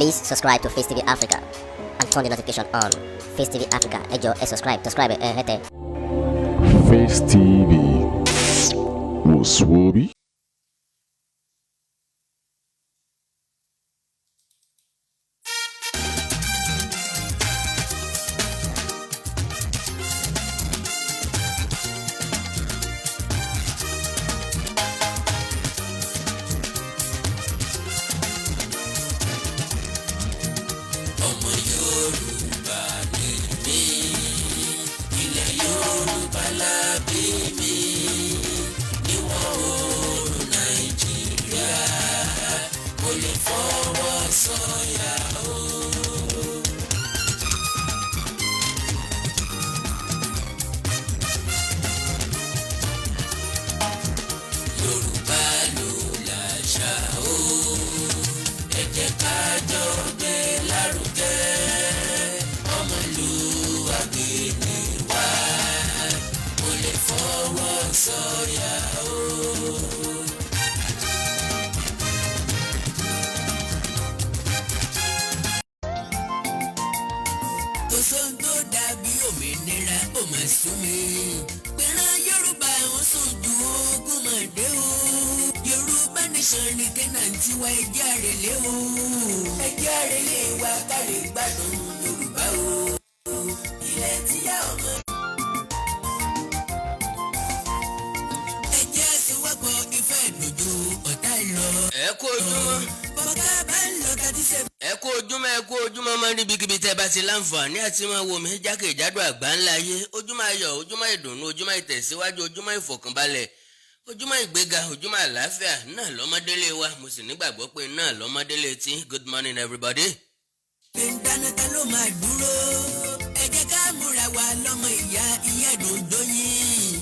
Please subscribe to Facetv Africa and turn the notification on. Facetv Africa, ẹ jọ̀ọ́ ẹ subscribe hete. Facetv Muswobi. ẹ kú ojúmọ́ máa níbikíbi tẹ́ bá ti láǹfààní àti máa wò mí jákèjádò àgbáńlá ayé. Ojúmọ́ ayọ̀, ojúmọ́ ìdùnnú, ojúmọ́ ìtẹ̀síwájú, ojúmọ́ ìfọ̀kànbalẹ̀, ojúmọ́ ìgbéga, ojúmọ́ àlàáfíà náà lọ́mọdélé wa. Mo sì nígbàgbọ́ pé náà lọ́mọdélé tí. Good morning everybody. Ìdánilẹ́ta ló máa dúró. Ẹ jẹ́ ká múra wa lọ́mọ ìyá dòdò yín.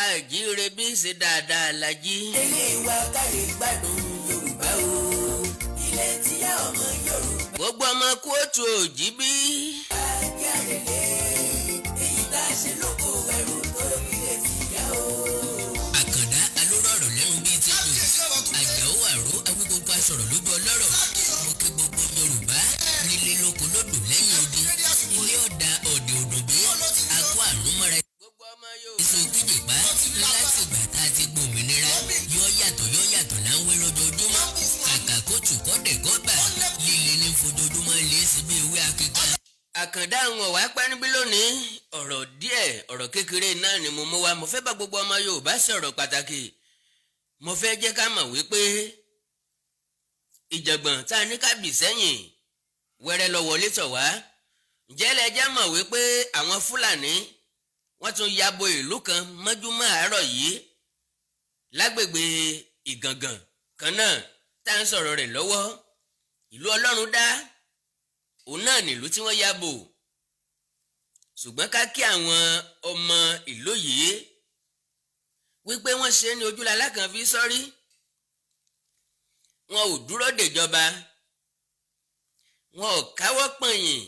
Àjíire bí ṣe dáadáa la jí. Ilé wa kárí gbádùn Yorùbá o. Ilẹ̀ tíyá ọmọ Yorùbá. Gbogbo ọmọ kóòtù òjì bí. Àjàrèlé èyí tá a ṣe lóko ẹrù tó ilé tíyá o. Àkàndá alóró ọ̀rọ̀ lẹ́nu bíi ti dùn. Àjàó àró awígbogbo aṣọ̀rọ̀ lójú ọlọ́rọ̀. Mo kí gbogbo Yorùbá nílé lóko lódò lẹ́yìn odi. Ilé ọ̀dà ọ̀dẹ̀ òdòdó. Akó àrùn mọ́ra. Gbogbo ọmọ yóò. Èso kíjìpá láti ìgbà tá a ti gbòmìnira. Yọ yàtọ̀ láńwé lójoojúmọ́. Kàkà kó tù kọ́dẹ̀ kọ́bà. Líle ní fojoojúmọ́ lé síbi ìwé akíkan. Àkàndá àwọn ọ̀wá pẹ́ níbí lónìí. Ọ̀rọ̀ díẹ̀, ọ̀rọ̀ kékeré náà ni mo mú wá. Mo fẹ́ bá gbogbo ọmọ Yorùbá sọ̀rọ̀ pàtàkì. Mo fẹ́ jẹ́ ká mọ̀ wípé ìjàngbọ̀n tá a ní ká bì sẹ́yìn wẹ́rẹ́ lọ wọlé tọ̀ wá. Ǹjẹ́ lẹ jẹ́ mọ̀ wípé àwọn Fúlàní wọ́n tún yabo ìlú kan mọ́júmọ́ àárọ̀ yìí lágbègbè Ìgàngàn kan náà tá à ń sọ̀rọ̀ rẹ̀ lọ́wọ́. Ìlú Olorunda òun náà nílùú tí wọ́n yabo. Ṣùgbọ́n ká kí àwọn ọmọ ìlú yìí wípé wọ́n ṣe ní ojúlàlá kan fi sọ́rí. Wọn ò dúró dèjọba, wọn ò káwọ́ pọ̀nyìn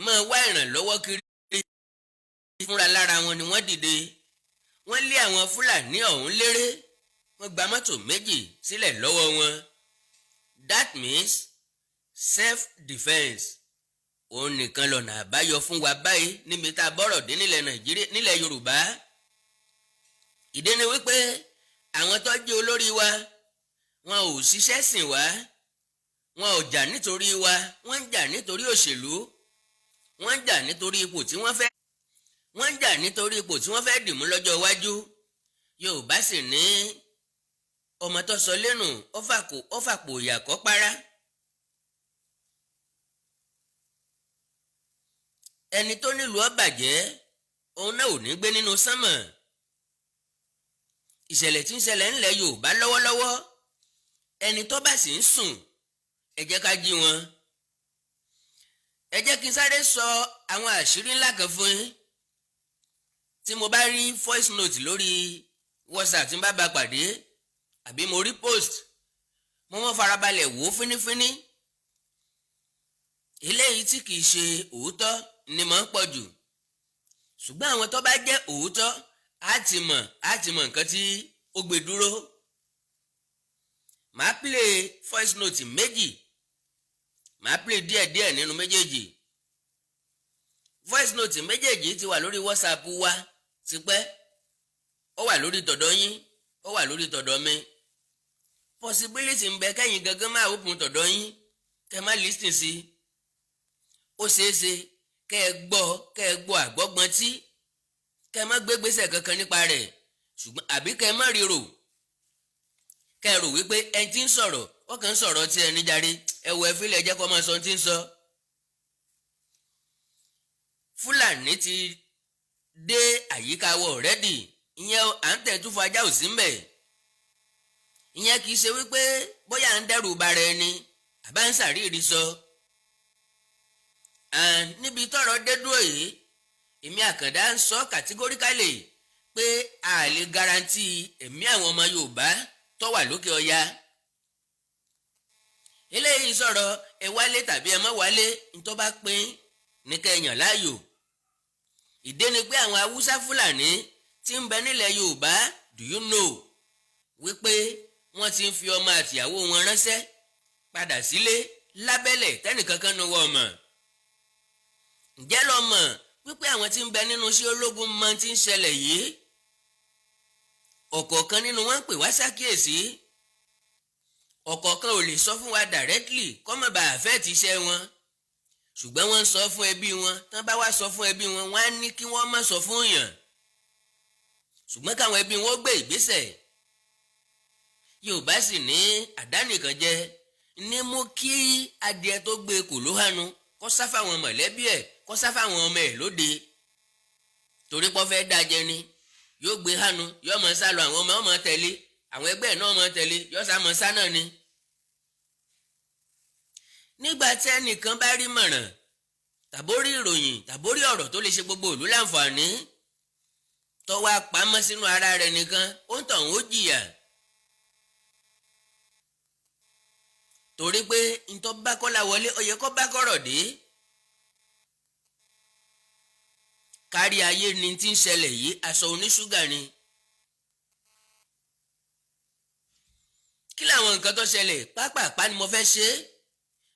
máa wá ìrànlọ́wọ́ kiri. Fúnra lára wọn ni wọ́n dìde. Wọ́n lé àwọn Fúlàní ọ̀hún léré. Wọ́n gba mọ́tò méjì sílẹ̀ lọ́wọ́ wọn. That means self-defense. Òun nìkan lọ̀nà àbáyọ fún wa báyìí níbi tá a bọ́rọ̀ dé nílẹ̀ Yorùbá. Ìdí ni wípé àwọn tó jẹ́ olórí wa wọn ò ṣiṣẹ́ sìn wá. Wọn ò jà nítorí wa, wọ́n ń jà nítorí òṣèlú. Wọ́n ń jà nítorí ipò tí wọ́n fẹ́. Wọ́n ń jà nítorí ipò tí wọ́n fẹ́ dìmú lọ́jọ́ iwájú. Yorùbá sì ní ọmọ tó sọ lẹ́nu ó fàpò ìyàkọ́ para. Ẹni tó nílùú ó bàjẹ́ òun náà ò ní gbé nínú sánmọ̀. Ìṣẹ̀lẹ̀ tí ń ṣẹlẹ̀ ńlẹ̀ Yorùbá lọ́wọ́lọ́wọ́ ẹni tó bá sì ń sùn ẹ jẹ́ ká jí wọn. Ẹ jẹ́ kí n sáré sọ àwọn àṣírí ńlá kan fún yín. Tí mo bá rí voice note lórí WhatsApp tí n bá bá pàdé àbí mo rí post mo mọ́ farabalẹ̀ wò ó fínífíní. Eléyìí tí kìí ṣe òótọ́ ni mò ń pọ̀ jù. Ṣùgbọ́n àwọn tó bá jẹ́ òótọ́ á ti mọ̀ nǹkan tí ó gbé dúró. màá play voice note méjì, màá play díẹ̀díẹ̀ nínú méjèèjì. Voice note méjèèjì ti wà lórí WhatsApp wa tipẹ́, ó wà lórí tọ̀dọ̀ yín, ó wà lórí tọ̀dọ̀ mi. Possibility ń bẹ kẹ́yìn gangan máa open tọ̀dọ̀ yín kẹ́ má listen sí. Ó ṣeéṣe kẹ́ ẹ gbọ́ àgbọ́gbọ́n tí kẹ́ ẹ má gbé gbèsè kankan nípa rẹ̀, ṣùgbọ́n àbí kẹ́ ẹ má ríro, kẹ́ ẹ rò wípé ẹni tí ń sọ̀rọ̀ ó kàn ń sọ̀rọ̀ tí ẹni járe, ẹ wọ ẹfílẹ̀ jẹ́ kó máa sọ tí ń sọ. Fúlàní ti dé àyíká wọ already, ìyẹn à ń tẹ̀ tún fún ajá ò sí mbẹ̀. Ìyẹn kì í ṣe wípé bóyá à ń dẹ́rù bara ẹni àbá ń ṣàríìrí sọ. Níbi tọ́rọ̀ dé dúró yìí, èmi Àkàndá ń sọ categorically pé a lè garanti ẹ̀mí àwọn ọmọ Yorùbá tó wà lókè ọya. Eléyìí sọ̀rọ̀ ẹ wálé tàbí ẹ má wálé ntọ́ bá pín ní kẹyàn láàyò. Ìdí ni pé àwọn Haúsá Fúlàní tí ń bẹ nílẹ̀ Yorùbá, do you know wípé wọ́n ti ń fi ọmọ àtìyàwó wọn ránṣẹ́ padà sílé lábẹ́lẹ̀ tẹ́nìkankan nu wọ́n mọ̀. Ǹjẹ́ lọ mọ̀ wípé àwọn tí ń bẹ nínú iṣẹ́ ológun mọ tí ń ṣẹlẹ̀ yìí? Ọ̀kọ̀ọ̀kan nínú wọn ń pè wá ṣàkíyèsí. Ọ̀kọ̀ọ̀kan ò lè sọ fún wa directly kọ́ mọ̀ bá àfẹ́ ti iṣẹ́ wọn, ṣùgbọ́n wọ́n ń sọ fún ẹbí wọn. Tán bá wá sọ fún ẹbí wọn, wọ́n á ní kí wọ́n má sọ fún yàn, ṣùgbọ́n káwọn ẹbí wọn ó gbé ìgbésẹ̀. Yorùbá sì ní àdánìkan jẹ ní mú kí adìẹ tó gbé kò ló hánu kó sá fáwọn mọ̀lẹ́bí ẹ̀, kó sá fáwọn ọmọ ẹ̀ lóde. Torí pọ́ fẹ́ dájẹ ni yóò gbé hánu, yóò mọ sá lọ, àwọn ọmọ tẹ̀lé, àwọn ẹgbẹ́ ẹ̀ náà mọ tẹ̀lé, yóò sá mọ sá náà ni. Nígbà tí ẹnìkan bá rí mọ̀ràn tàbórí ìròyìn tàbórí ọ̀rọ̀ tó lè ṣe gbogbo ìlú láǹfààní tó wá pamọ́ sínú ara rẹ̀ nìkan, ó ń tàn ó jìyà. Torí pé ntọ́ bá kọ́lá wọlé ó yẹ kó bá kọ́rọ̀ dé. Kárí ayé ni tí ń ṣẹlẹ̀ yìí, aṣọ oníṣúgà ni. Kí làwọn nǹkan tó ṣẹlẹ̀? Pápápá ni mo fẹ́ ṣe.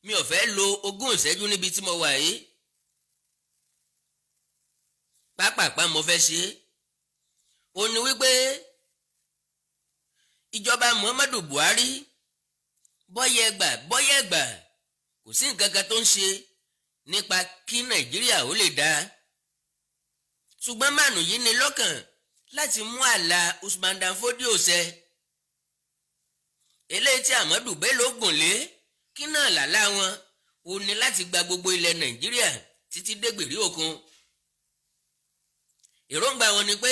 Mi ò fẹ́ lo 20 ìṣẹ́jú níbi tí mo wà yìí. Pápápá mo fẹ́ ṣe. Ó ní wípé ìjọba Muhammadu Buhari bọ́yẹ̀gbà kò sí nǹkan kan tó ń ṣe nípa kí Nàìjíríà ó lè dáa. Ṣùgbọ́n mànù yìí ní lọ́kàn láti mú àlà Usman Dan Fodio ṣẹ. Eléyìí tí Ahmadu Bello gùn lé, kí náà làlá wọn ò ní láti gba gbogbo ilẹ̀ Nàìjíríà títí dé gbèrí òkun. Èròǹgbà wọn ni pé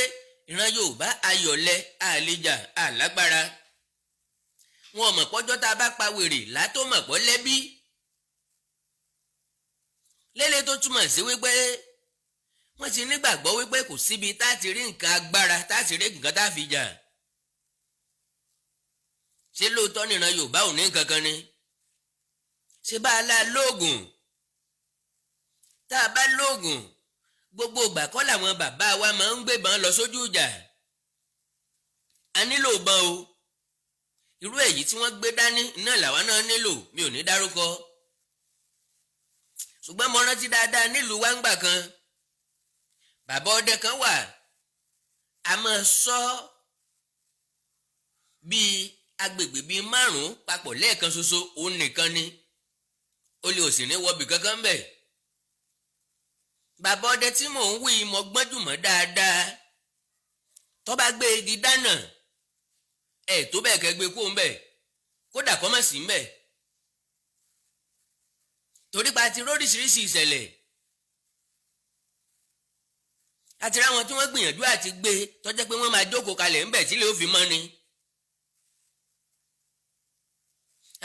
ìran Yorùbá ayọ̀lẹ̀, àlejà, àlágbára. Wọn mọ̀ pọ́jọ́ tá a bá pa wèrè látó mọ̀ pọ́ lẹ́bí. Lélẹ̀ tó túmọ̀ sí wípé wọ́n ti nígbàgbọ́ wípé kò síbi tá a ti rí nǹkan agbára, tá a ti rí nǹkan tá a fi jà. Ṣé lóòótọ́ nìran Yorùbá ò ní nǹkan kan ni? Ṣé bá a lá lóògùn? Tá a bá lóògùn, gbogbo ìgbà kọ́ làwọn bàbá wa máa ń gbébọn lọ sójú ìjà. A nílò ìbọn o. Irú èyí tí wọ́n gbé dání náà làwa náà nílò, mi ò ní dárúkọ. Ṣùgbọ́n mo rántí dáadáa nílùú wa ńgbà kan, bàbá ọdẹ kan wà, a máa sọ bíi agbègbè bíi 5 papọ̀ lẹ́ẹ̀kan ṣoṣo, òun nìkan ni. Ó lè òsì ní wọbì kankan bẹ̀. Bàbá ọdẹ tí mò ń wí mo gbọ́njúmọ́ dáadáa. Tó bá gbé igi dáná, tó bẹ́ẹ̀ kẹ́ gbé kó ń bẹ̀, kódà kọ́ mọ̀ sí ń bẹ̀. Torí pa ti róríṣiríṣi ìṣẹ̀lẹ̀. Àti ráwọn tí wọ́n gbìyànjú àti gbé tó jẹ́ pé wọ́n máa jókòó kalẹ̀ ń bẹ̀ tí lè ó fi mọ́ ni.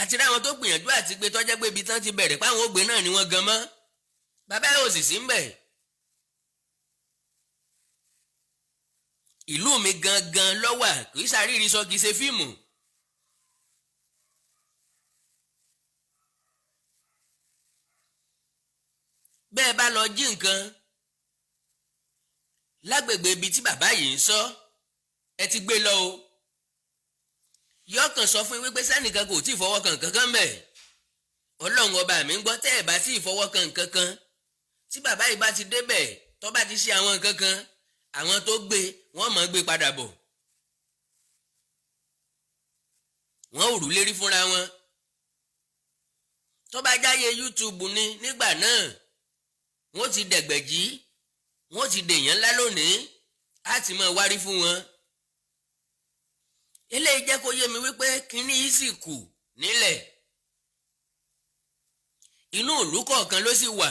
Àti ráwọn tó gbìyànjú àti gbé tó jẹ́ pé ibi tán ti bẹ̀rẹ̀ páwọn ògbé náà ni wọ́n gan mọ́. Bàbá yóò sì sí ń bẹ̀. Ìlú mi gangan lọ́wà, kì í ṣàrírí sọ, kì í ṣe fíìmù. Bẹ́ẹ̀ bá lọ jí nǹkan lágbègbè ibi tí bàbá yìí ń sọ, ẹ ti gbé lọ o. yọkàn sọ fún wípé sẹ́nìkan kò tí ì fọwọ́ kan kankan bẹ̀. Ọlọ́run ọba mi ń gbọ́ tẹ́ ẹ̀ bá tí ì fọwọ́ kan kankan tí bàbá yìí bá ti débẹ̀ tó bá ti ṣe àwọn nǹkan kan àwọn tó gbé wọ́n mọ̀ gbé padà bọ̀. wọ́n ò rú lérí fúnra wọn. tó bá jáyé YouTube ni nígbà náà wọ́n ti dẹ̀gbẹ̀jì wọ́n ti dèèyàn ńlá lónìí á ti máa wárí fún wọn. eléyìí jẹ́ kó yé mi wípé kínní yìí sì kù nílẹ̀. inú ìlú kọ̀ọ̀kan ló sì wà.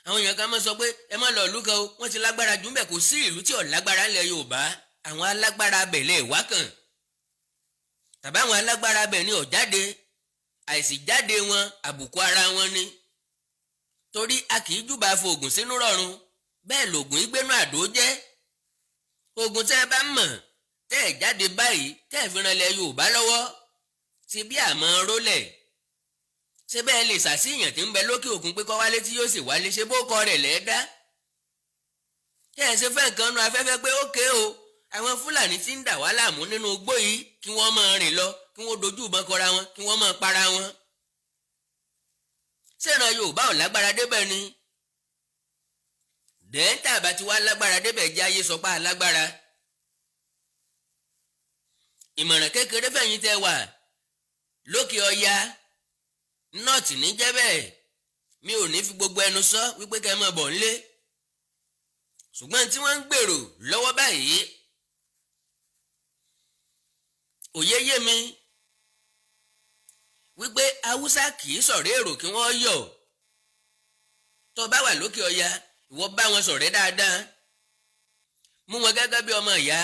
àwọn èèyàn kan máa sọ pé ẹ má lọ ìlú kan o wọ́n ti lágbára jù ń bẹ̀. Kò sí ìlú tí ò lágbára ńlẹ̀ Yorùbá. àwọn alágbára abẹ̀lẹ̀ wá kàn tàbí àwọn alágbára abẹ̀ ni ò jáde. àìsí jáde wọn àbùkù ara wọn ni. torí a kì í júbà fògùn sínú rọ̀run bẹ́ẹ̀ lògùn ìgbénu àdó jẹ́. ogun tẹ́ ẹ bá mọ̀ tẹ́ ẹ jáde báyìí tẹ́ ẹ fi ranlẹ̀ Yorùbá lọ́wọ́ ti bí àmọ́ rólẹ̀. ṣé bẹ́ẹ̀ lè ṣàṣìyàn tí ń bẹ lókè òkun pé kọ́ wálé tí yóò sì wálé ṣe bó kọ rẹ̀ lẹ́ẹ̀dá. tẹ́ ẹ ṣe fẹ́ nǹkan nu afẹ́fẹ́ pé ókè o àwọn Fúlàní tí ń dà wá láàmú nínú igbó yìí kí wọ́n máa rìn lọ kí wọ́n dojú ìbọn kọra wọn kí wọ́n máa para wọn. ṣèràn Yorùbá ò lágbára débẹ̀ ni. dẹ́ńtà bá ti wá lágbára débẹ̀ jẹ́ ayé sọpá lágbára. ìmọ̀ràn kékeré fẹ̀yìn tẹ́ wà lókè ọya nọ́ọ̀tì ní jẹ́ bẹ́ẹ̀ mi ò ní fi gbogbo ẹnu sọ wípé kẹ́ ẹ mọ̀ bọ̀ ńlé. ṣùgbọ́n tí wọ́n ń gbèrò lọ́wọ́ báyìí òye yé mi wípé Haúsá kì í sọ̀rọ̀ èrò kí wọ́n yọ̀. tó bá wà lókè ọya ìwọ bá wọn ṣọ̀rẹ́ dáadáa mú wọn gẹ́gẹ́ bí ọmọ ìyá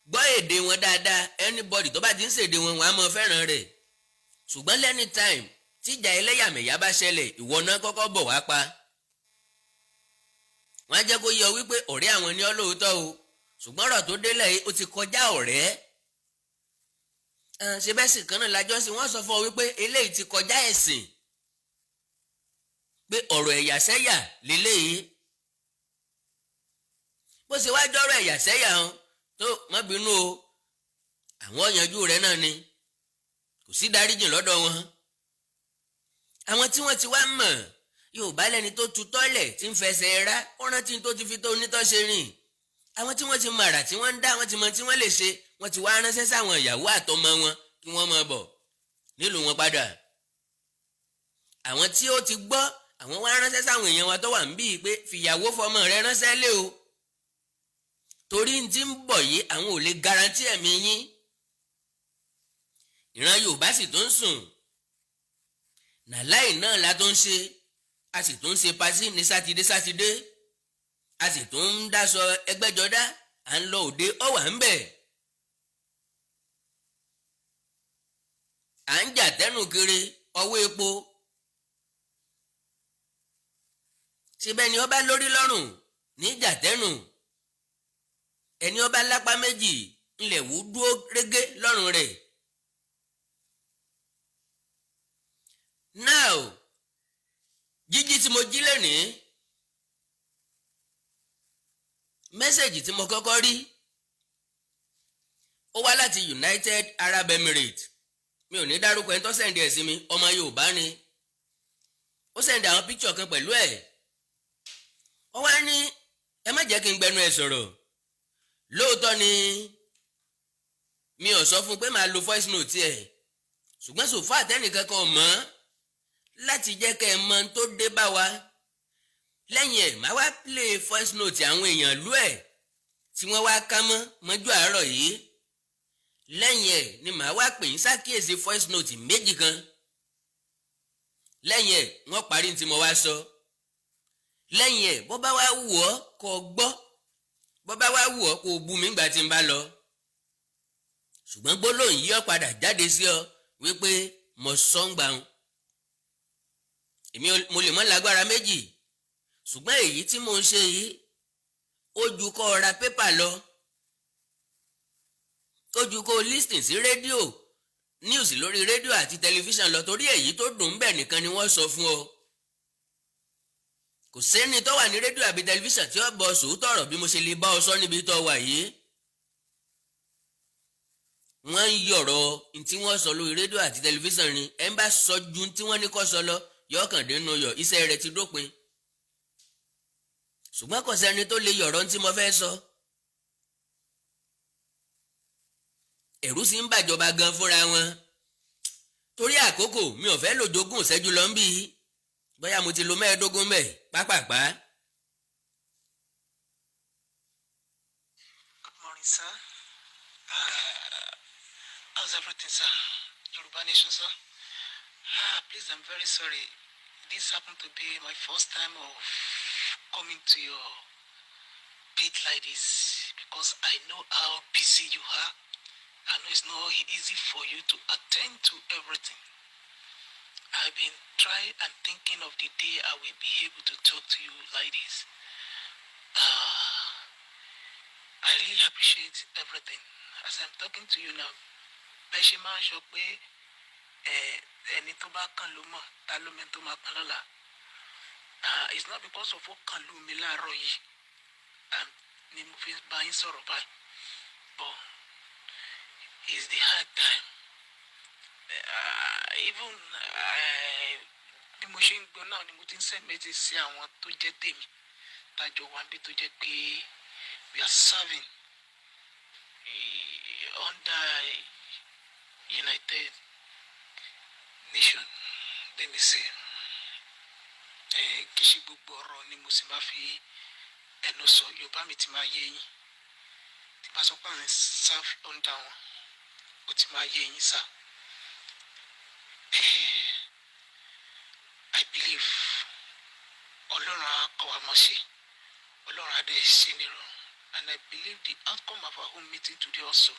gbọ́ èdè wọn dáadáa anybody tó bá ti ń ṣèdè wọn á mọ fẹ́ràn rẹ̀. ṣùgbọ́n lẹ́ni time tíjà ẹlẹ́yàmẹ̀yà bá ṣẹlẹ̀ ìwọ náà kọ́kọ́ bọ̀ wá pa. wọ́n á jẹ́ kó yọ wípé ọ̀rẹ́ àwọn ni ọ́ lóòótọ́ o ṣùgbọ́n ọ̀rọ̀ tó délẹ̀ yìí ó ti kọjá ọ̀rẹ́. ṣe bẹ́ẹ̀ sì kan náà lájọ́ sí wọ́n sọ fún ọ wípé eléyìí ti kọjá ẹ̀sìn pé ọ̀rọ̀ ẹ̀yà sẹ́yà lélẹ́yìí. bó ṣe wá jọ́rọ̀ ẹ̀yà sẹ́yà hàn tó má bínú o àwọn yanjú rẹ̀ náà ni kò sí dáríjìn lọ́dọ̀ wọn. àwọn tí wọ́n ti wá mọ̀ Yorùbá lẹ́ni tó tu tọ́lẹ̀ tí ń fẹsẹ̀ rá ó rántí tó ti fi tó onítọ́ ṣe rìn. àwọn tí wọ́n ti mọ àrà tí wọ́n ń dá wọ́n ti mọ tí wọ́n lè ṣe wọ́n ti wá ránṣẹ́ sáwọn ìyàwó àtọmọ wọn kí wọ́n máa bọ̀ nílùú wọn padà. àwọn tí ó ti gbọ́ àwọn wá ránṣẹ́ sáwọn èèyàn wa tó wà ń bíi pé fìyàwó fọmọ rẹ ránṣẹ́ lé o torí ń ti ń bọ̀ yìí àwọn ò lè garanti ẹ̀mí yín. ìran Yorùbá sì tó ń sùn nàláì náà la tó ń ṣe a sì tó ń ṣe pasí ní sátidé a sì tó ń dáṣọ ẹgbẹ́jọdá à ń lọ òde ọ̀wà ń bẹ̀. à ń jà tẹ́nu kiri ọwọ́ epo. síbẹ̀ ni ọba lórí lọ́rùn ní jà tẹ́nu ẹni ọba lápá méjì ńlẹ̀ wú dúró régé lọ́rùn rẹ̀. now jíjí tí mo jí lónìí mẹ́sẹ̀gì tí mo kọ́kọ́ rí ó wá láti United Arab Emirates mi ò ní dárúkọ ẹni tó sẹ̀ǹdì ẹ̀ sí mi ọmọ Yorùbá ni ó sẹ̀ǹdì àwọn píkṣọ̀ kan pẹ̀lú ẹ̀ ó wá ní ẹ má jẹ́ kí n gbẹnu ẹ̀ sọ̀rọ̀ lóòótọ́ ni mi ò sọ fún pé màá lo voice note ẹ̀ ṣùgbọ́n sòfà àtẹnìkan kan mọ́ láti jẹ́ kẹ́ ẹ mọ tó dé bá wa lẹ́yìn ẹ̀ máa wá play voice note àwọn èèyàn lú ẹ̀ tí wọ́n wá ká mọ́jú àárọ̀ yìí lẹ́yìn ẹ̀ ni màá wá pè ń ṣàkíyèsí voice note méjì kan lẹ́yìn ẹ̀ wọ́n parí tí mo wá sọ lẹ́yìn ẹ̀ bó bá wá wù ọ́ kó gbọ́ bó bá wá wù ọ́ kó bú mi ńgbà tí n bá lọ ṣùgbọ́n gbólóhùn yìí ó padà jáde sí ọ wípé mo sọ ń gbà ń èmi mo lè mọ́ lágbára méjì ṣùgbọ́n èyí tí mo ń ṣe yìí ó ju kó ra pépà lọ ó ju kó listen sí rédíò news lórí rédíò àti tẹlifíṣàn lọ torí èyí tó dùn bẹ́ẹ̀ nìkan ni wọ́n sọ fún ọ kò sẹ́ni tó wà ní rédíò àbí tẹlifíṣàn tí ó bọ sòótọ́ ọ̀rọ̀ bí mo ṣe lè bá ọ sọ níbi tó wà yìí wọ́n ń yọ̀rọ̀ tí wọ́n sọ lórí rédíò àti tẹlifíṣàn ni ẹ̀ ń bá sọ ju tí wọ́n ní kó sọ lọ yọ̀ọ̀kàndínú yọ̀ iṣẹ́ rẹ̀ ti dópin ṣùgbọ́n kò sẹ́ni tó lè yọ̀rọ̀ tí mo fẹ́ sọ. ẹ̀rù sì ń bàjọba gan fúnra wọn torí àkókò mi ò fẹ́ lòjogún ìṣẹ́jú lọ ń bí bóyá mo ti lo 15 mẹ́ pápápá. Good morning, sir. How's everything, sir? Yoruba Nation, sir. Please, I'm very sorry. This happened to be my first time of coming to your page like this because I know how busy you are. I know it's not easy for you to attend to everything. I've been trying and thinking of the day I will be able to talk to you like this. I really appreciate everything. As I'm talking to you now, bẹ́ẹ̀ ṣe máa ń sọ pé ẹni tó bá kàn ló mọ̀ ta ló mẹ́ni tó máa kàn lọ́la. It's not because of ó kàn lù mí láàárọ̀ yìí ni mo fi bá yín sọ̀rọ̀ báyìí. But it's the hard time. Even bí mo ṣe ń gbọ́ náà ni mo ti ń send message sí àwọn tó jẹ́ tèmi tájọ wá bí tó jẹ́ pé we are serving under United Nation. Let me say kì í ṣe gbogbo ọ̀rọ̀ ni mo sì máa fi ẹnu sọ Yorùbá mi ti máa yé yín tí bá sọ pé àwọn serve under wọn ó ti máa yé yín sá. I believe Ọlọ́run á kọ́ wa mọ̀ ṣe Ọlọ́run á dẹ̀ ṣe nírọ̀rùn and I believe the outcome of our own meeting today also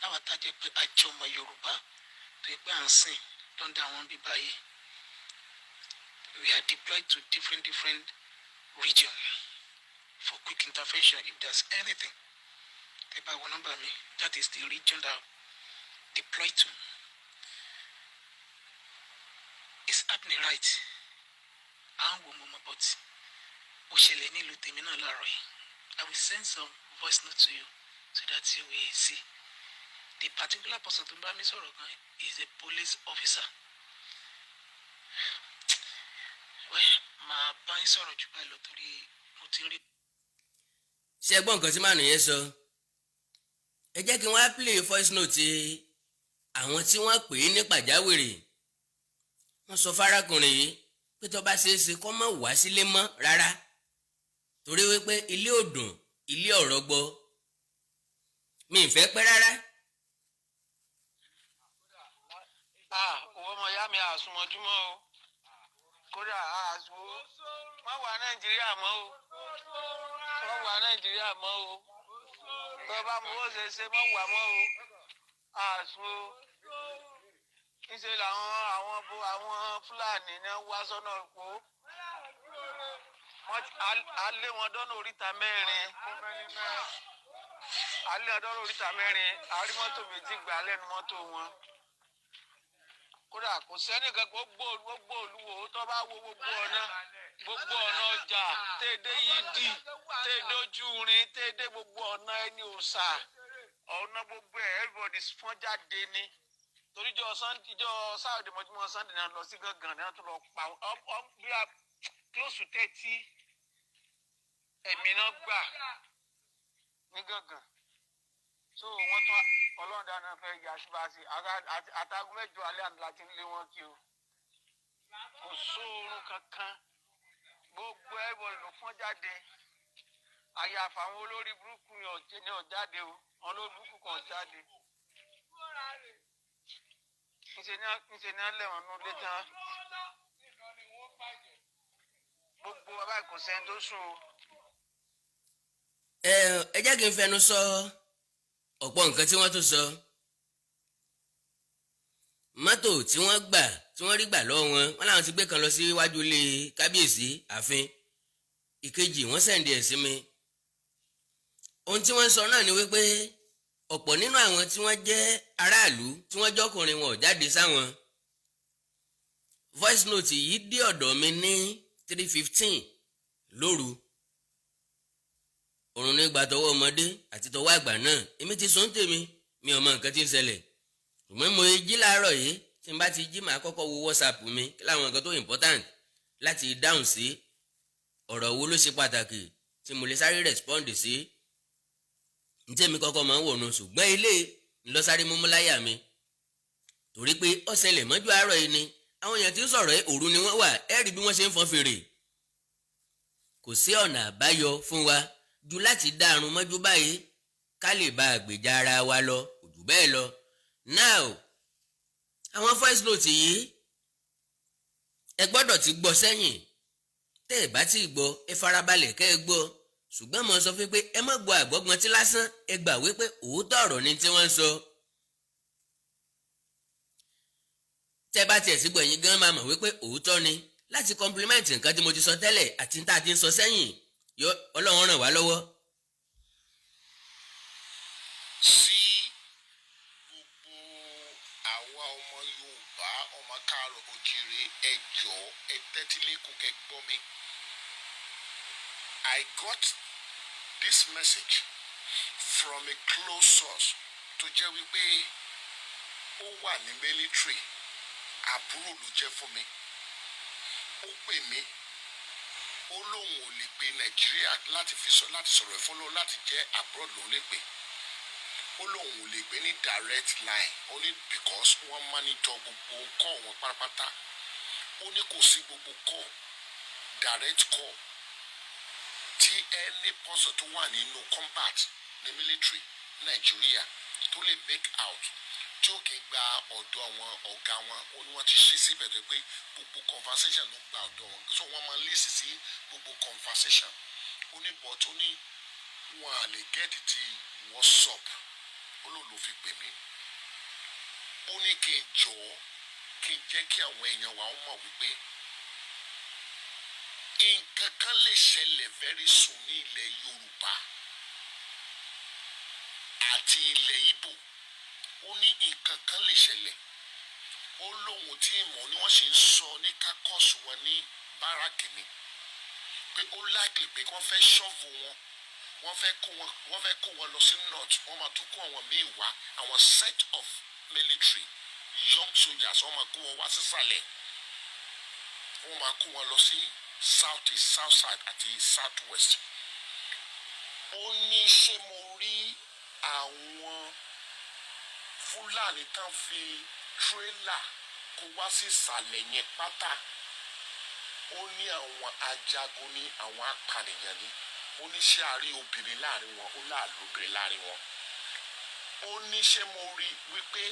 láwọn tá a jẹ́ pé àjọ ọmọ Yorùbá tó yẹ pé à ń sìn lọ́ndà àwọn bíbá yìí we are deployed to different regions for quick intervention if there's anything. Tẹ́ bá wọ nọ́mbà mi, that is the region that deployed to. It's happening right. I won't move but ó ṣẹlẹ̀ nílùú tèmi náà láàárọ̀ yìí. I will send some voice note to you so that you will see. The particular person tó bá mi sọ̀rọ̀ gan is a police officer. Well, màá bá yín sọ̀rọ̀ jù báyìí lọ torí mo ti rí. ṣé ẹ gbọ́ nǹkan tí màá nìyẹn sọ ẹ jẹ́ kí wọ́n á play voice note àwọn tí wọ́n pè é ní pàjáwìrì wọ́n sọ fárákùnrin yìí pé tó bá ṣeé ṣe kó má wá sílé mọ́ rárá torí wípé ilé òdùn ilé ọ̀rọ̀ gbọ́ mi ì fẹ́ pẹ́ rárá. Owó ọmọ ìyá mi àsùnmọ̀júmọ́ o kódà àsùn wọ́n wà Nàìjíríà mọ́ o wọ́n wà Nàìjíríà mọ́ o tó bá mú ó ṣe ṣe mọ́ wà mọ́ o àsùn o níṣẹ́ làwọn àwọn Fúlàní náà wá sọ́nà òpó alé wọn dọ́nà oríta mẹ́rin àrí mọ́tò méjì gbà lẹ́nu mọ́tò wọn kódà kò sẹ́nìkan gbogbo olúwo tó bá wo gbogbo ọ̀nà ọjà tẹ́ẹ̀dẹ́ yídì tẹ́ẹ̀dẹ́ ojúrin tẹ́ẹ̀dẹ́ gbogbo ọ̀nà ẹni òòṣà ọ̀nà gbogbo ẹ̀ everybody fọ́n jáde ni torí jọ sáàdì mọ́júmọ́ Sunday náà lọ sí gángan náà tó lọ pa bí a close to 30 ẹ̀mí náà gbà ní gángan so wọ́n tún Ọlọ́run dáná fẹ́ yà síbáṣí àtàgùn mẹ́jọ alẹ́ àná láti ń lé wọn kí o kò sóorun kankan gbogbo ẹ̀bọ̀ ló fọ́n jáde àyàfà àwọn olórí burúkú ni ọ̀jáde o àwọn olórí burúkú kan jáde níṣẹ́ ní alẹ́wọ̀n nú lé tán gbogbo bàbá ìkọ̀sẹ́ tó sùn o. ẹ jẹ́ kí n fẹnu sọ ọ̀pọ̀ nǹkan tí wọ́n tún sọ mọ́tò tí wọ́n rí gbà lọ́wọ́ wọn làwọn ti gbé kan lọ sí iwájú ilé kábíyèsí ààfin ìkejì wọ́n sẹ̀ǹdì ẹ̀ sí mi ohun tí wọ́n sọ náà ni wípé ọ̀pọ̀ nínú àwọn tí wọ́n jẹ́ aráàlú tí wọ́n jọ́kùnrin wọn ò jáde sáwọn voice note yìí dé ọ̀dọ̀ mi ní 3:15 lóru òrùn nígbà tọwọ́ ọmọdé àti tọwọ́ àgbà náà èmi ti sùn tèmi mi ò mọ nǹkan tí ń ṣẹlẹ̀ ṣùgbọ́n mo jí láàárọ̀ yìí tí n bá ti jí màá kọ́kọ́ wo WhatsApp mi kí láwọn nǹkan tó important láti dáhùn sí ọ̀rọ̀ wo ló ṣe pàtàkì tí mo lè sáré respond sí ntẹ́mi kọ́kọ́ máa ń wò nù ṣùgbọ́n ilé ńlọsáré múmúláyà mi torí pé ó ṣẹlẹ̀ mọ́jú àárọ̀ yìí ni àwọn èèyàn tí ń sọ̀rọ̀ òru ni wọ́n wà ẹ rí bí wọ́n ṣe ń fọ́n fèrè kò sí ọ̀nà àbáyọ fún wa ju láti dá àrùn mọ́jú báyìí ká lè bá àgbèjà ara wa lọ kò jù bẹ́ẹ̀ lọ. Now àwọn voice note yìí ẹ gbọ́dọ̀ ti gbọ́ sẹ́yìn tẹ́ ẹ bá ti gbọ́ ẹ farabalẹ̀ kẹ́ ẹ gbọ́ ṣùgbọ́n mo sọ fún pé ẹ má gbọ́ àgbọ́gbọ́n tí lásán ẹ gbà wípé òótọ́ ọ̀rọ̀ ni tí wọ́n ń sọ. tẹ́ bá tiẹ̀ sí gbọ́ ẹ̀yin gan máa mọ̀ wípé òótọ́ ni láti compliment nǹkan tí mo ti sọ tẹ́lẹ̀ àti tá a ti ń sọ sẹ́yìn Ọlọ́run ràn wá lọ́wọ́. sí gbogbo àwa ọmọ Yorùbá ọmọ káàárọ̀ oòjíire ẹ jọ̀ọ́ ẹ tẹ́tí lẹ́kùn kẹ́ gbọ́ mi. I got this message from a close source tó jẹ́ wípé ó wà ní military àbúrò ló jẹ́ fún mi. Ó pè mí ó lóun ò lè pe Nàìjíríà láti sọ̀rọ̀ fún lóun láti jẹ́ abroad ló lè pè. Ó lóun ò lè gbé ní direct line only because wọ́n monitor gbogbo call wọn pátápátá. Ó ní kò sí gbogbo call direct call tí any person tó wà nínú combat ní military Nàìjíríà tó lè make out tí ó kì í gba ọ̀dọ̀ àwọn ọ̀gá wọn ó ní wọ́n ti ṣí síbẹ̀ tó pé gbogbo conversation ló gba ọ̀dọ̀ wọn so wọ́n máa listen sí gbogbo conversation ó ní but ó ní wọn à lè get ti WhatsApp ó ló fi pè mí ó ní kí n jọ̀ọ́ kí n jẹ́ kí àwọn èèyàn wa mọ̀ wípé nǹkan kan lè ṣẹlẹ̀ very soon ní ilẹ̀ Yorùbá àti ilẹ̀ Ìgbò ó ní nǹkan kan lè ṣẹlẹ̀ ó lóun tí ìmọ̀ ni wọ́n ṣe ń sọ ní kákọ́ọ̀sì wọn ní báràkì ni pé ó likely pé wọ́n fẹ́ ṣọ́ọ̀fù wọn wọ́n fẹ́ kó wọn lọ sí north wọ́n máa tún kó àwọn míì wá àwọn set of military young soldiers wọ́n máa kó wọn wá sísàlẹ̀ wọ́n máa kó wọn lọ sí south east south side àti south west. Ó ní ṣé mo rí àwọn Fúlàní tán fi tírélà kó wá sí ìsàlẹ̀ yẹn pátá ó ní àwọn ajagun ní àwọn apànìyàn ní ó ní ṣé a rí obìnrin láàrin wọn ó láàlóbìnrin láàrin wọn. Ó ní ṣé mo rí wípé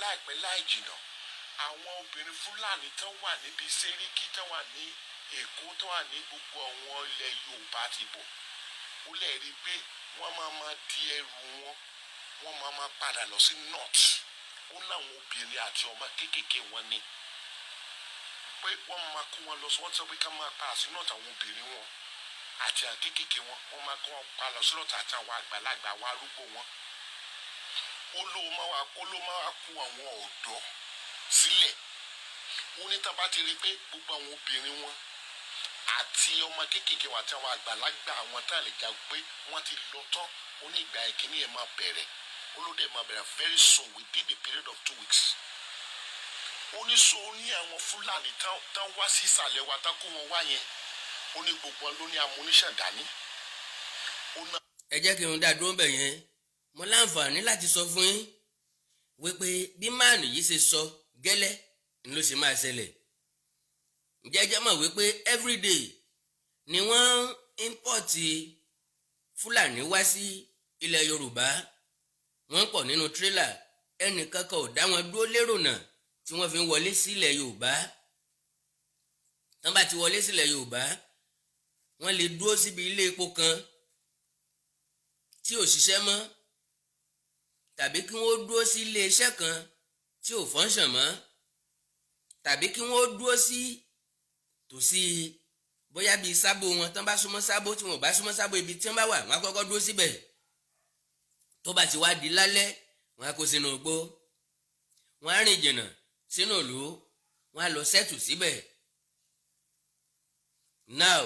láìpẹ́ láì jìnnà àwọn obìnrin Fúlàní tán wà níbi Sẹ́ríkì tán wà ní Èkó tán wà ní gbogbo àwọn ilẹ̀ Yorùbá ti bọ̀ ó lè rí pé wọ́n máa di ẹrù wọ́n máa padà lọ sí north ó láwọn obìnrin àti ọmọ kéékèèké wọn ni pé wọ́n máa kó wọn lọ sí wọ́n sọ pé ká máa pa sí north àwọn obìnrin wọn àti àwọn kéékèèké wọ́n máa kó wọn pa lọ sí north àti àwọn àgbàlagbà àwọn arúgbó wọn. Ó ló máa kó àwọn ọ̀dọ́ sílẹ̀ ó ní tá a bá ti rí i pé gbogbo àwọn obìnrin wọn àti ọmọ kéékèèké wọn àti àwọn àgbàlagbà àwọn tá a lè jà pé wọ́n ti lọ tán ó ní ìgbà ìkíní ẹ̀ máa bẹ̀rẹ̀ olóde máa bẹ̀rẹ̀ very soon within the period of 2 weeks. Ó ní so ní àwọn Fúlàní tán wá sí ìsàlẹ̀ wa tán kó wọn wá yẹn ó ní gbogbo wọn ló ní ammunition dání. ẹ jẹ́ kí n dá dúró bẹ̀ yẹn mo láǹfààní láti sọ fún yín wípé bí máàlù yìí ṣe sọ gẹ́lẹ́ ni ló ṣe máa ṣẹlẹ̀. Jẹ́jẹ́ mọ̀ wípé everyday ni wọ́n import Fúlàní wá sí ilẹ̀ Yorùbá wọ́n pọ̀ nínú tírélà ẹnìkan kan ò dá wọn dúró lérò náà tí wọ́n fi ń wọlé sílẹ̀ Yorùbá. Tán bá ti wọlé sílẹ̀ Yorùbá wọ́n lè dúró síbi ilé epo kan tí ò ṣiṣẹ́ mọ́ tàbí kí wọ́n dúró sí ilé iṣẹ́ kan tí ò fọ́nṣàn mọ́ tàbí kí wọ́n dúró sí tòsí bóyá bíi sábò wọn tán bá súnmọ́ sábò tí wọn ò bá súnmọ́ sábò ibi tí wọ́n bá wà wọ́n á kọ́kọ́ dúró síbẹ̀ tó bá ti wá di lálẹ́ wọ́n á kó sínú igbó wọ́n á rìn jìnnà sínú ìlú wọ́n á lọ sẹ́tù síbẹ̀. Now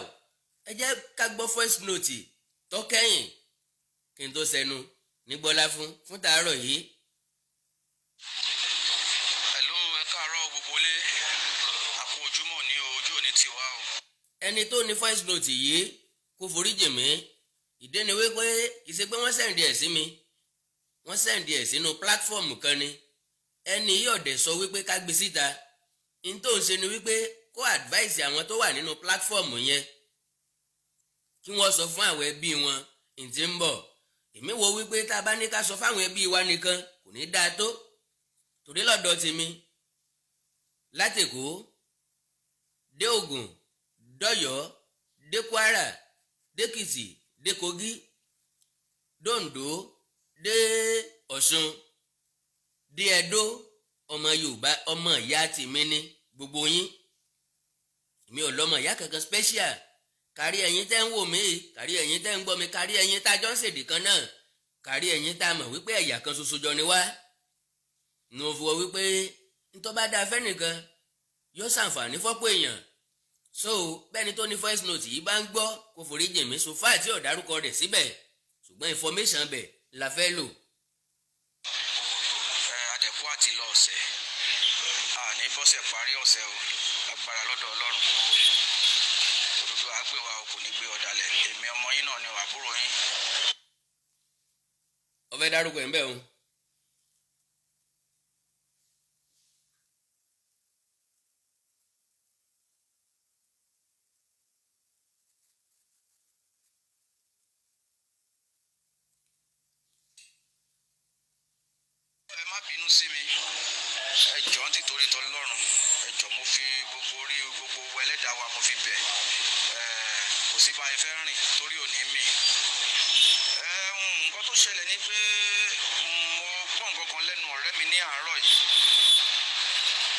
ẹ jẹ́ ká gbọ́ voice note tó kẹ́yìn kí n tó sẹnu ní gbọ́lá fún tàárọ̀ yìí. gbogbo lé àpò ojúmọ́ ní ojú òní tiwa o. ẹni tó ní voice note yìí kó forí jì mí ìdí ni wípé kì í ṣe pé wọ́n sẹ̀ǹdì ẹ̀ sí mi wọ́n sẹ̀ǹdì ẹ̀ sínú platform kan ni ẹni yóò dẹ̀ sọ wípé ká gbé síta n tó ń ṣe ni wípé kó advice àwọn tó wà nínú platform yẹn kí wọ́n sọ fún àwọn ẹbí wọn n tí ń bọ̀ èmi wo wípé tá a bá ní ká sọ fáwọn ẹbí wa nìkan kò ní dáa tó torí lọ́dọ̀ tèmi látèkó dé Ògùn dọ́yọ́ dé Kwara dèkìtì dé Kogi dòǹdó dé Ọ̀ṣun dé Ẹdó ọmọ Yorùbá ọmọ ìyá tèmi ní gbogbo yín mi ò lọ́mọ ìyá kankan special kárí ẹ̀yin tẹ́ ń wò mí kárí ẹ̀yin tẹ́ ń gbọ́ mi kárí ẹ̀yin tá a jọ ń ṣèdè kan náà kárí ẹ̀yin tá a mọ̀ wípé ẹ̀yà kan ṣoṣo jọ ni wá ní o fọ wípé ntọ́ bá dáa fẹ́ nìkan yóò ṣàǹfààní fọ́pọ̀ èèyàn so bẹ́ẹ̀ni tó ní voice note yìí bá ń gbọ́ kó forí jì mí sofa àti ọ̀dárúkọ rẹ̀ síbẹ̀ ṣùgbọ́n information bẹ̀ la fẹ́ lò. Adẹ̀kú àti lọ ọ̀sẹ̀ àní bọ́sẹ̀ parí ọ̀sẹ̀ o agbára lọ́dọ̀ Ọlọ́run òdodo àgbèwà o kò ní gbé ọ̀dàlẹ̀ èmi ọmọ yín náà ni àbúrò yín. ó fẹ́ dárúkọ ẹ̀ ń bẹ̀ o. ẹ má bínú sí mi ẹ jọ̀ọ́ nítorí t'Ọlọ́run ẹ jọ̀ọ́ mo fi gbogbo orí gbogbo ẹlẹ́dàá wa mo fi bẹ̀ kò sí bá ẹ fẹ́ rìn torí òní mi. Nǹkan tó ṣẹlẹ̀ ni pé mo gbọ́ nǹkan kan lẹ́nu ọ̀rẹ́ mi ní àárọ̀ yìí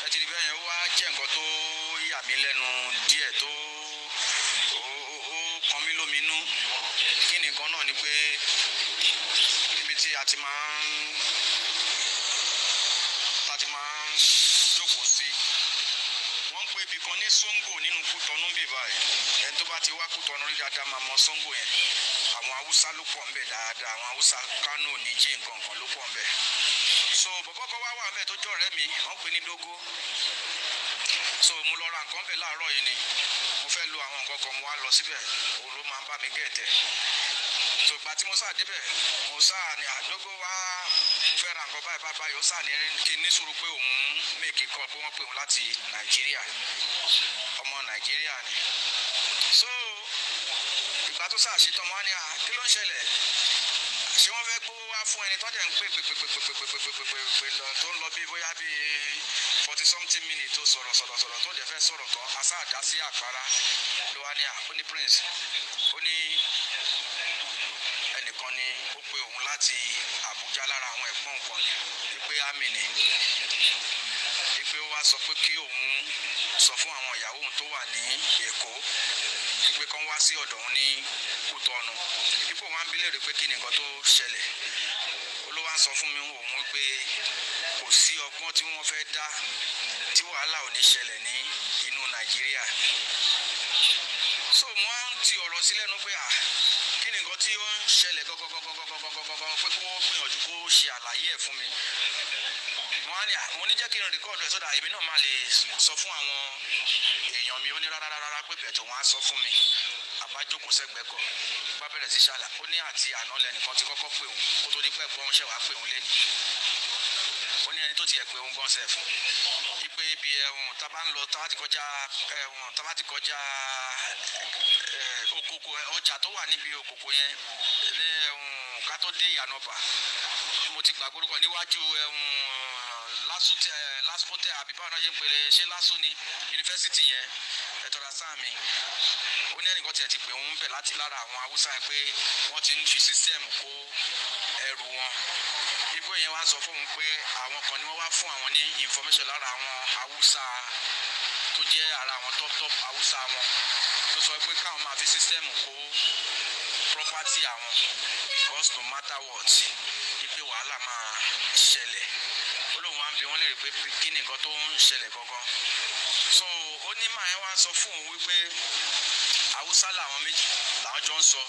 ẹ ti rí bẹ́ẹ̀ yẹn wá jẹ́ nǹkan tó yà mí lẹ́nu díẹ̀ tó kan mí lóminú kí ni nǹkan náà ni pé níbi tí a ti máa ń jókòó sí wọ́n ń pè ibì kan ní Songo nínú Kútọ́nù bí báyìí ẹni tó bá ti wá Kútọ́nù rí dáadáa máa mọ Songo yẹn àwọn Haúsá ló pọ̀ ńbẹ̀ dáadáa àwọn Haúsá Kánò Níjì nǹkan kan ló pọ̀ ńbẹ̀ so bọ̀bọ́ kan wá wà ńbẹ̀ tó jẹ́ ọ̀rẹ́ mi wọ́n pè ní Dógó so mo lọ ra nǹkan ńbẹ̀ láàárọ̀ yìí ni mo fẹ́ lo àwọn nǹkan kan mo wá lọ síbẹ̀ òun ló máa ń bá mi gẹ̀ẹ́tẹ̀ so ìgbà tí mo sáà débẹ̀ mo sáà ní Dógó wá mo fẹ́ ra nǹkan báyìí ó sáà ní kí n ní sùúrù pé òun mèkì kọ́ pé wọ́n pè òun láti Nàìjíríà ọmọ Nàìjíríà ni so ìgbà tó sáà ṣetán wọn á ní kí ló ń ṣẹlẹ̀ ṣé wọ́n fẹ́ gbówó wá fún ẹni tó dẹ̀ ń pè lọ tó ń lọ bí bóyá bí 40-something minutes tó sọ̀rọ̀ tó dẹ̀ fẹ́ sọ̀rọ̀ tán àṣà àdá sí àpárá ló wá ní ó ní Prince ó ní ẹnìkan ni ó pe òun láti Àbújá lára àwọn ẹ̀gbọ́n nǹkan yẹn wípé àmì ni wípé ó wá sọ pé kí òun sọ fún àwọn ìyàwó òun tó wà ní Èkó wípé kán wá sí ọ̀dọ̀ òun ní Kútọ́nù ipò wọn á bi léèrè pé kí ni nǹkan tó ṣẹlẹ̀ ó ló wá sọ fún mi òun wípé kò sí ọgbọ́n tí wọ́n fẹ́ dá tí wàhálà ò ní ṣẹlẹ̀ ní inú Nàìjíríà so mo á ń ti ọ̀rọ̀ sí lẹ́nu pé kí ni nǹkan tí ó ń ṣẹlẹ̀ gangan pé kó gbìyànjú kó ṣe àlàyé ẹ̀ fún mi wọ́n á ní mo ní jẹ́ kí n rìkọ́ọ̀dù ẹ̀ sódà èmi náà máa lè sọ fún àwọn èèyàn mi ó ní rárá pé bẹ̀tẹ̀ wọ́n á sọ fún mi àbájókòó sẹ́gbẹ̀ẹ́ kan bá bẹ̀rẹ̀ sí ṣàlà ó ní àti àná lẹ́nìkan ti kọ́kọ́ pè òun kó tó di pẹ́ gbọ́n ṣẹ̀ wá pè òun lẹ́nu ó ní ẹni tó tiẹ̀ pé òun gan sẹ́f ipe ibi ẹ̀hún tá a bá ń lọ tá a ti kọjá ẹ̀hún tá a bá ti kọjá òkòkò ọjà tó wà níbi òkòkò yẹn ní ẹ̀hún ká tó dé ìyànàbà mo ti gbàgbọ́ orúkọ níwájú ẹ̀hún lásùtẹ̀ àbí báwọn náà ṣe ń pèlè ṣé lásù ni yunifásitì yẹn ẹ̀tọ́ra sáà mi ó ní ẹnìkan tiẹ̀ ti pè òun bẹ̀ láti lára àwọn Haúsá yẹn pé wọ́n ti ń fi sísẹ́ẹ̀mù kó ẹrù wọn ibo yẹn wá sọ fóun pé àwọn kan ni wọ́n wá fún àwọn ní information lára àwọn Haúsá tó jẹ́ ara àwọn top Haúsá wọn tó sọ pé káwọn máa fi sísẹ́ẹ̀mù kó property àwọn because no matter what ipe wàhálà máa ṣẹlẹ̀ ó lóun wá ń bi wọ́n léèrè pé kí ni nǹkan tó ń ṣẹlẹ̀ gangan so ó ní màá yẹn wá sọ fún òun wípé Haúsá làwọn méjì làwọn jọ ń sọ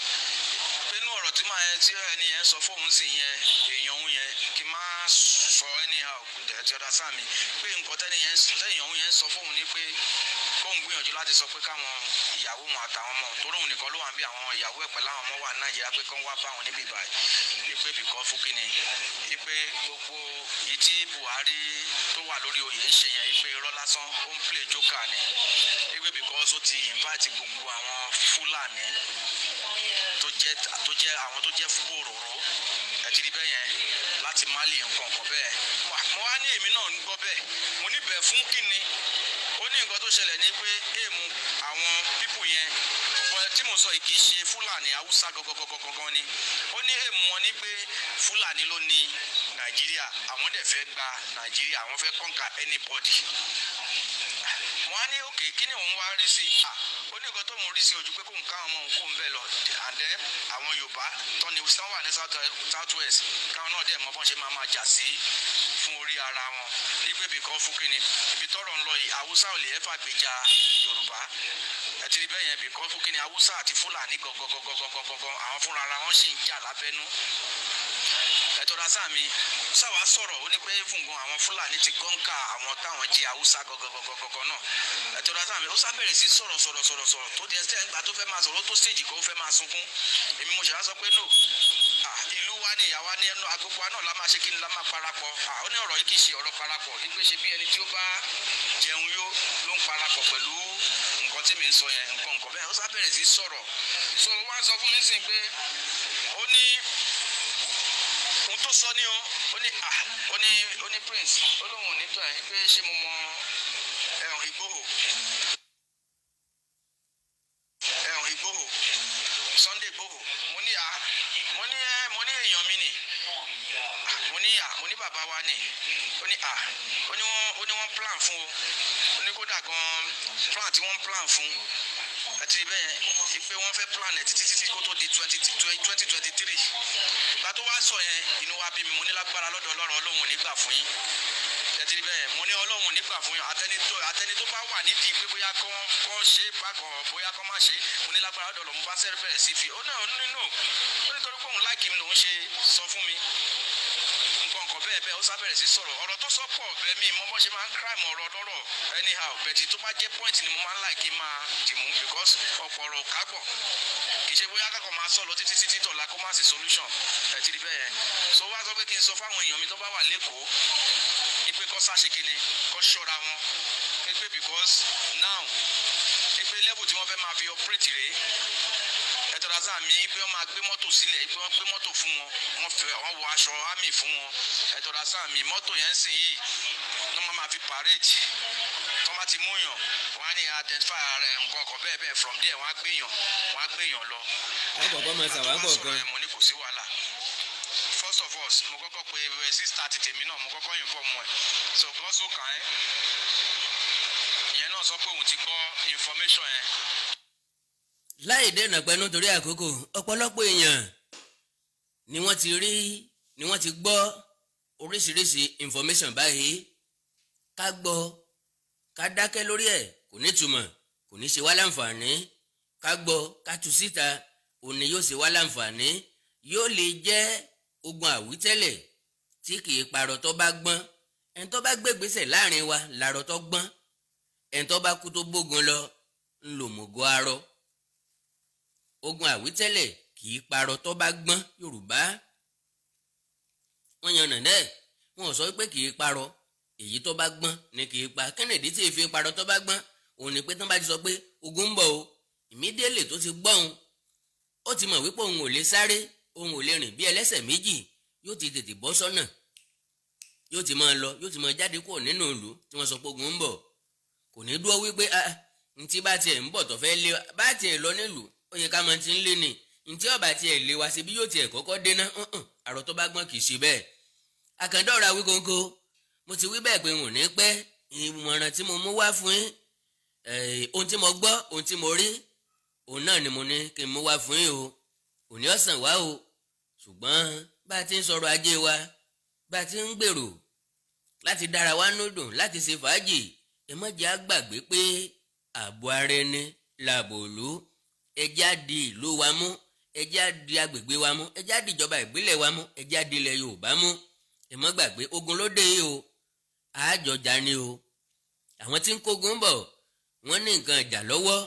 pé inú ọ̀rọ̀ tí màá yẹn tí ẹni yẹn sọ fóun sì yẹn èèyàn òun yẹn kí n má sọ anyhow ẹ ti ọ̀dà sáà mi pé nǹkan tẹ́yìn ọ̀hún yẹn ń sọ fóun ni pé kóun gbìyànjú láti sọ pé káwọn ìyàwó wọn àtàwọn ọmọ torí òun nìkan ló wà ń bí àwọn ìyàwó ẹ̀ pẹ̀lú àwọn ọmọ wà ní Nàìjíríà pé kán wá bá wọn níbí báyìí wípé bìkọ́ fún kínni wípé gbogbo yìí tí Buhari tó wà lórí oyè ń ṣe yẹn wípé irọ́ lásán ó ń play joker ni wípé bìkọ́ ó ti invite gbogbo àwọn Fúlàní tó jẹ́ àwọn tó jẹ́ fúgbòròró ẹtì rí bẹ́ẹ̀ yẹn láti Mali nǹkan kan bẹ́ẹ̀ mo wá ní èmi náà ń gbọ́ bẹ́ẹ̀ mo níbẹ̀ fún kínni ó ní nǹkan tó ṣẹlẹ̀ ní pé èèmù àwọn pípù yẹn ọ̀pọ̀ tí mo sọ kì í ṣe Fúlàní Haúsá gangan ni ó ní èèmù wọn ní pé Fúlàní ló ní Nàìjíríà àwọn dẹ̀ fẹ́ gba Nàìjíríà àwọn fẹ́ conquer anybody wọ́n á ní òkè kí ni òun wá rí sí i ó ní nǹkan tó ń rí sí ojú pé kóun káwọn ọmọ òun kó ń bẹ̀ lọ and then àwọn Yorùbá tọ́ni wọ́n wà ní south west káwọn náà dẹ̀ mọ́ bọ́n ṣe máa jà sí fún orí ara wọn nígbè bí kan fún kínni ibi tọ́rọ̀ ń lọ yìí Haúsá ò lè ẹ́fà gbèjà Yorùbá ẹ ti rí bẹ́ẹ̀ yẹn bí kan fún kínni Haúsá àti Fúlàní gangan àwọn fúnra ara wọn sì ń jà lábẹ́nú ẹtọ́ra sáàmì sáwà sọ̀rọ̀ ó ní pé fúngun àwọn Fúlàní ti gọ́ǹkà àwọn táwọn jí Haúsá gọ́gọ́gọ́gọ́ náà ẹtọ́ra sáàmì ó sábẹ̀rẹ̀ sí sọ̀rọ̀ tó di ẹsẹ̀ ńgbà tó fẹ́ máa sọ̀rọ̀ tó stage kan ó fẹ́ máa sunkún èmi mo ṣàlá sọ pé no ìlú wa ni ìyàwó ní ẹnu agbègbè wa náà la máa ṣe kí ni la máa parapọ̀ ó ní ọ̀rọ̀ yìí kì í ṣe ọ̀rọ̀ parapọ̀ wípé ṣe bí ẹni tí ó bá jẹun yó ló ń parapọ̀ pẹ̀lú nǹkan tí mi ń sọ yẹn nǹkan bẹ́ẹ̀ ó sábẹ̀rẹ̀ sí sọ̀rọ̀ so wá sọ fún mi sìn pé ó ní ohun tó sọ ní ó ní prince ó lóun ò ní tó ẹ̀ pé ṣé mo mọ Ìgbòho Sunday Ìgbòho mo ní èèyàn mi nì mo ní bàbá wa nì ó ní wọ́n plan fún o ó ní kódà gan plan tí wọ́n plan fún àti bẹ́ẹ̀ yẹn pé wọ́n fẹ́ plan ẹ̀ títí kó tó di 2023 ìgbà tó wá sọ yẹn inú wa bí mi mo ní lágbára lọ́dọ̀ Ọlọ́run ò ní gbà fún yín ẹtì bẹ́ẹ̀ mo ní Ọlọ́run ò ní gbà fún yín àtẹni tó bá wà nídìí pé bóyá kọ́ ṣe bákan bóyá kọ́ má ṣe mo ní lágbára lọ́dọ̀ Ọlọ́run mo bá sẹ́rẹ̀ bẹ̀rẹ̀ sí fi ó náà nínú ó nítorí pé òun láìkí mi lòun ṣe sọ fún mi nǹkan bẹ́ẹ̀ ó sábẹ̀rẹ̀ sí sọ̀rọ̀ ọ̀rọ̀ tó sọ pọ̀ bẹ́ẹ̀ mi mo bọ́ ṣe máa ń crime ọ̀rọ̀ lọ́rọ̀ anyhow bẹ̀tì tó bá jẹ́ point ni mo máa ń like máa dìmú because ọ̀pọ̀ ọ̀rọ̀ kágbọ̀ kì í ṣe bóyá kákan máa sọ lọ títí tọ̀la kó má sí solution ẹ̀tì rí bẹ́ẹ̀ so wá sọ pé kí n sọ fáwọn èèyàn mi tó bá wà lẹ́kọ̀ọ́ ipe kọ́ sáṣe kí ni kọ́ ṣọ́ra wọn ipe because now ipe level tí wọ́n fẹ́ máa fi operate rèé ẹtọ́ra sáà mi pé wọ́n máa gbé mọ́tò sílẹ̀ pé wọ́n gbé mọ́tò fún wọn wọ́n wọ aṣọ army fún wọn ẹtọ́ra sáà mi mọ́tò yẹn sì yìí wọ́n máa fi parade wọ́n máa ti mú yàn wọ́n á ní identify rẹ̀ nǹkan ọkọ̀ bẹ́ẹ̀ from there wọ́n á gbé yàn lọ. wọ́n kọ̀ọ̀kan máa ṣàwọn kọ̀ọ̀kan. mo ní kò sí wàhálà first of all mo kọ́kọ́ pe sísítà ti tèmi náà mo kọ́kọ́ yìn fọ́ ọmọ ẹ̀ so gọ́sọ̀ kàn ẹ́ ìyẹn náà sọ pé òun ti gbọ́ information yẹn. láì dènà pẹ́ nítorí àkókò ọ̀pọ̀lọpọ̀ èèyàn ni wọ́n ti gbọ́ oríṣiríṣi information báyìí ká gbọ́ ká dákẹ́ lórí ẹ̀ kò ní túmọ̀ kò ní ṣe wá láǹfààní ká gbọ́ ká tú síta òní yóò ṣe wá láǹfààní yóò lè jẹ́ ogun àwítẹ́lẹ̀ tí kìí parọ́ tó bá gbọ́n ẹni tó bá gbégbèsè láàrin wa làrọ̀ tó gbọ́n ẹni tó bá kú tó gbógun lọ ńlòmògó arọ ogun àwítẹ́lẹ̀ kìí parọ́ tó bá gbọ́n Yorùbá wọ́n yan nàdẹ́ wọn ò sọ pé kìí parọ́ èyí tó bá gbọ́n ni kìí pa kẹ́nìdí tí èéfì parọ́ tó bá gbọ́n òun ni pé tán bá ti sọ pé ogun ń bọ̀ o ìmídélè tó ti gbọ́ òun ó ti mọ̀ wípé òun ò lè sáré òun ò lè rìn bí ẹlẹ́sẹ̀ méjì yóò ti tètè bọ́ sọ́nà yóò ti máa lọ yóò ti máa jáde kúrò nínú ìlú tí wọ́n sọ pé ogun ń bọ̀ kò ní dúró wípé ntí bá tiẹ̀ ń bọ̀ tó fẹ́ lé bá tiẹ̀ lọ nílùú ó yẹ ká máa ti ń lé ni ntí ọba tiẹ̀ lé wa síbi yóò tiẹ̀ kọ́kọ́ déná àrò tó bá gbọ́n kì í ṣe bẹ́ẹ̀ àkàndọ́ra wí kónkó mo ti wí bẹ́ẹ̀ pé n ò ní pẹ́ ìmọ̀ràn tí mo mú wá fún yín ohun tí mo gbọ́ ohun tí mo rí òun náà ni mo ní kí n mú wá fún yín o òní ọ̀sán wá o ṣùgbọ́n bá a ti ń sọ̀rọ̀ ajé wa bá a ti ń gbèrò láti dára wa núdùn láti ṣe fàájì ẹ má jẹ́ á gbàgbé pé ààbò ara ẹni làbò ìlú ẹjẹ́ á di ìlú wa mú ẹjẹ́ á di agbègbè wa mú ẹjẹ́ á di ìjọba ìbílẹ̀ wa mú ẹjẹ́ á di ilẹ̀ Yorùbá mú ẹ má gbàgbé ogun ló dé yìí o àjọjà ni o. àwọn tí ń kógun bọ̀ wọ́n ní nǹkan ìjà lọ́wọ́,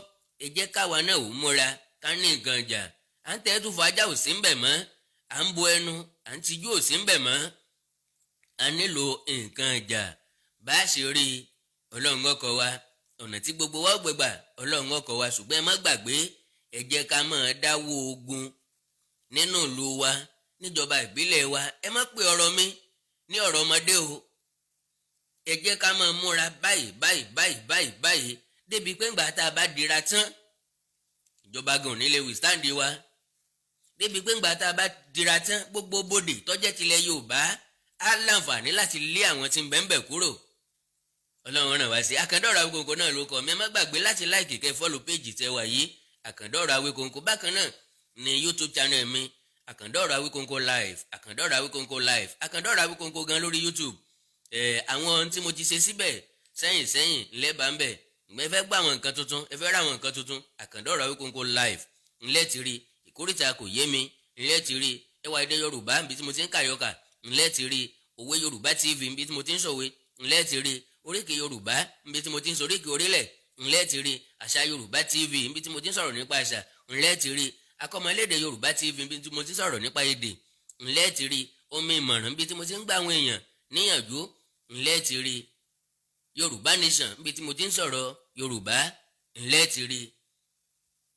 ẹ jẹ́ káwa náà ò múra ká ní nǹkan ìjà. à ń tẹ́ tún fọ ajá ò sí ń bẹ̀ mọ́, à ń bo ẹnu à ń tijú ò sí ń bẹ̀ mọ́. a nílò nǹkan ìjà. bá a ṣe rí Ọlọ́run ọkọ̀ wa, ọ̀nà tí gbogbo wa gbẹ̀gbà Ọlọ́run ọkọ̀ wa, ṣùgbọ́n ẹ má gbàgbé ẹ jẹ́ ká máa dáwọ́ ogun nínú ìlú wa, níjọba ìbílẹ̀ wa. ẹ má pe ọ̀rọ̀ mi ní ọ̀rọ̀ ọmọdé o. ẹ jẹ́ ká máa múra báyìí débi pé ńgbà tá a bá dira tán ìjọba gan nílé withstand wa, débi pé ńgbà tá a bá dira tán gbogbo bòdè tọ́jẹ́ tilẹ̀ Yorùbá á láǹfààní láti lé àwọn tí ń bẹ̀ ń bẹ̀ kúrò. Ọlọ́run ràn wá sí. Àkàndọ̀rọ̀ Awíkonko náà ló kọ mi. ẹ má gbàgbé láti láìkì kẹ́ fọ́lù péjì tẹ wà yìí, Àkàndọ̀rọ̀ Awíkonko. bákan náà ní YouTube channel mi, Àkàndọ̀rọ̀ Awíkonko live, Àkàndọ̀rọ̀ Awíkonko live, Àkàndọ̀rọ̀ Awíkonko gan lórí YouTube. àwọn tí mo ti ṣe síbẹ̀ sẹ́yìn lẹ́bàá ń bẹ̀. ẹ fẹ́ gbọ́ àwọn nǹkan tuntun, ẹ fẹ́ ra àwọn nǹkan tuntun, Àkàndọ̀rọ̀ Awíkonko live ńlẹ́ ti rí. ìkórìtà kò yé mi ńlẹ́ ti rí. ẹwà èdè Yorùbá níbi tí mo ti ń kàyọkà ńlẹ́ ti rí. òwe Yorùbá TV níbi tí mo ti ń sọ̀wé ńlẹ́ ti rí. oríkì Yorùbá níbi tí mo ti ń sọ oríkì orílẹ̀ ńlẹ́ ti rí. àṣà Yorùbá TV níbi tí mo ti ń sọ̀rọ̀ nípa àṣà ńlẹ́ ti rí. akọ́mọlédè Yorùbá TV níbi tí mo ti ń sọ̀rọ̀ nípa èdè ńlẹ́ ti rí. omi ìmọ̀ràn níbi tí mo ti ń gbà àwọn èèyàn níyànjú ńlẹ́ ti rí. Yorùbá Nation níbi tí mo ti ń sọ̀rọ̀ Yorùbá ńlẹ́ ti rí.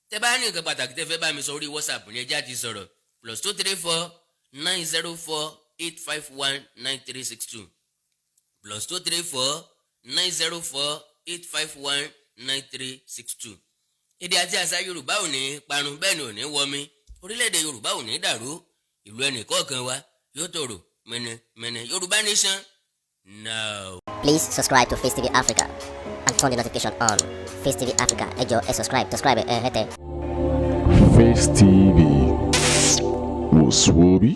tẹ́ bá ní nǹkan pàtàkì tẹ́ fẹ́ bá mi sọ orí WhatsApp ní ẹjá ti sọ̀rọ̀ +234 904 851 9362 +234 904 851 9362. èdè àti àṣà Yorùbá ò ní parun, bẹ́ẹ̀ ni ò ní wọmi. orílẹ̀-èdè Yorùbá ò ní dàrú. ìlú ẹnìkọ̀ọ̀kan wa yóò tòrò mẹ́nẹ́mẹ́nẹ́. Yorùbá Nation now. Please subscribe to Face TV Africa and turn the notification on. Face TV Africa, ẹ jọ̀ọ́ ẹ subscribe hete. Face TV was Swoby.